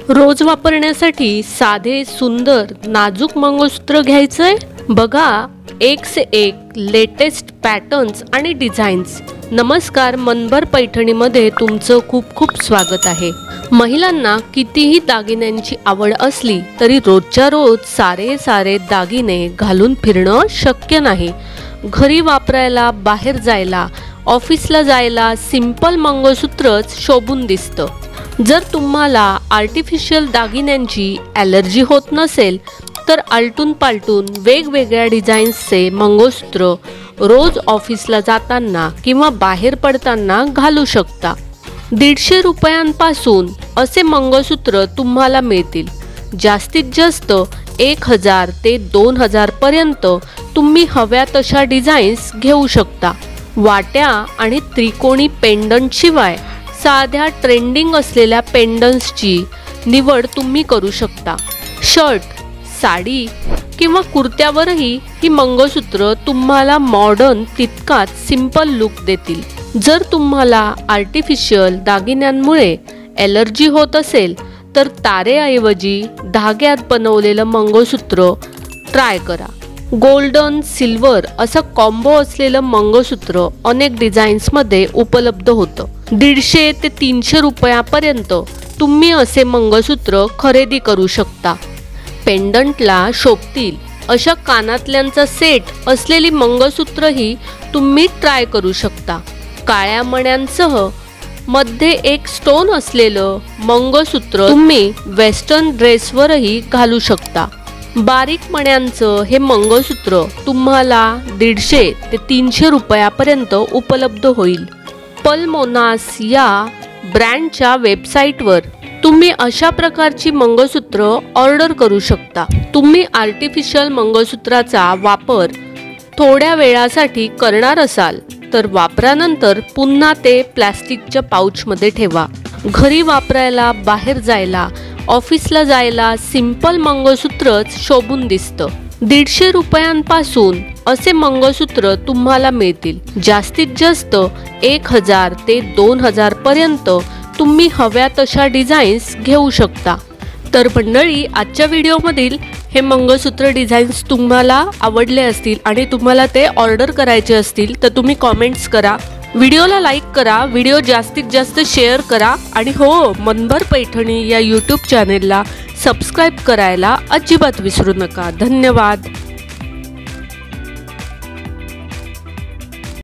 रोज वापरण्यासाठी साधे सुंदर नाजूक मंगळसूत्र घ्यायचंय? बघा एक से एक लेटेस्ट पॅटर्न्स आणि डिझाईन्स। नमस्कार, मनभर पैठणीमध्ये तुमचं खूप खूप स्वागत आहे। महिलांना कितीही दागिन्यांची आवड असली तरी रोजच्या रोज सारे दागिने घालून फिरणं शक्य नाही। घरी वापरायला, बाहेर जायला, ऑफिसला जायला सिंपल मंगळसूत्रच शोभून दिसतं। जर तुम्हाला आर्टिफिशियल दागिन्यांची ॲलर्जी होत नसेल तर आलटून पालटून वेगवेगळ्या डिझाईन्सचे मंगळसूत्र रोज ऑफिसला जाताना किंवा बाहेर पडताना घालू शकता। 150 रुपयांपासून असे मंगळसूत्र तुम्हाला मिळतील। जास्तीत जास्त 1000 ते 2000 पर्यंत तुम्ही हव्या तशा डिझाईन्स घेऊ शकता। वाट्या आणि त्रिकोणी पेंडंट शिवाय साध्या ट्रेंडिंग असलेल्या पेंडंट्सची निवड तुम्ही करू शकता। शर्ट, साडी किंवा कुर्त्यावरही ही मंगळसूत्र तुम्हाला मॉडर्न तितकाच सिंपल लुक देतील। जर तुम्हाला आर्टिफिशियल दागिन्यांमुळे ॲलर्जी होत असेल तर तारेऐवजी धाग्यात बनवलेलं मंगळसूत्र ट्राय करा। गोल्डन सिल्वर असं कॉम्बो असलेलं मंगळसूत्र अनेक डिझाईन्समध्ये उपलब्ध होतं। 150 ते 300 रुपयापर्यंत तुम्ही असे मंगळसूत्र खरेदी करू शकता। पेंडंटला शोभतील अशा कानातल्यांचा सेट असलेली मंगळसूत्रही तुम्ही ट्राय करू शकता। काळ्या मण्यांसह मध्ये एक स्टोन असलेलं मंगळसूत्र तुम्ही वेस्टर्न ड्रेसवरही घालू शकता। बारीक मण्यांचं हे मंगळसूत्र तुम्हाला 150 ते 300 रुपयापर्यंत उपलब्ध होईल। पल्मोनास या ब्रँडच्या वेबसाईटवर तुम्ही अशा प्रकारची मंगळसूत्र ऑर्डर करू शकता। तुम्ही आर्टिफिशियल मंगळसूत्राचा वापर थोड्या वेळासाठी करणार असाल तर वापरानंतर पुन्हा ते प्लास्टिकच्या पाउचमध्ये ठेवा। घरी वापरायला, बाहेर जायला, ऑफिसला जायला सिंपल मंगळसूत्रच शोभून दिसतं। 150 रुपयांपासून असे मंगळसूत्र तुम्हाला मिळतील। जास्तीत जास्त 1000 ते 2000 पर्यंत तुम्ही हव्या तशा डिझाईन्स घेऊ शकता। तर मंडळी, आजच्या व्हिडिओमधील हे मंगळसूत्र डिझाईन्स तुम्हाला आवडले असतील आणि तुम्हाला ते ऑर्डर करायचे असतील तर तुम्ही कॉमेंट्स करा, व्हिडिओला लाईक करा, व्हिडिओ जास्तीत जास्त शेअर करा आणि हो, मनभर पैठणी या यूट्यूब चॅनेलला सबस्क्राईब करायला अजिबात विसरू नका। धन्यवाद।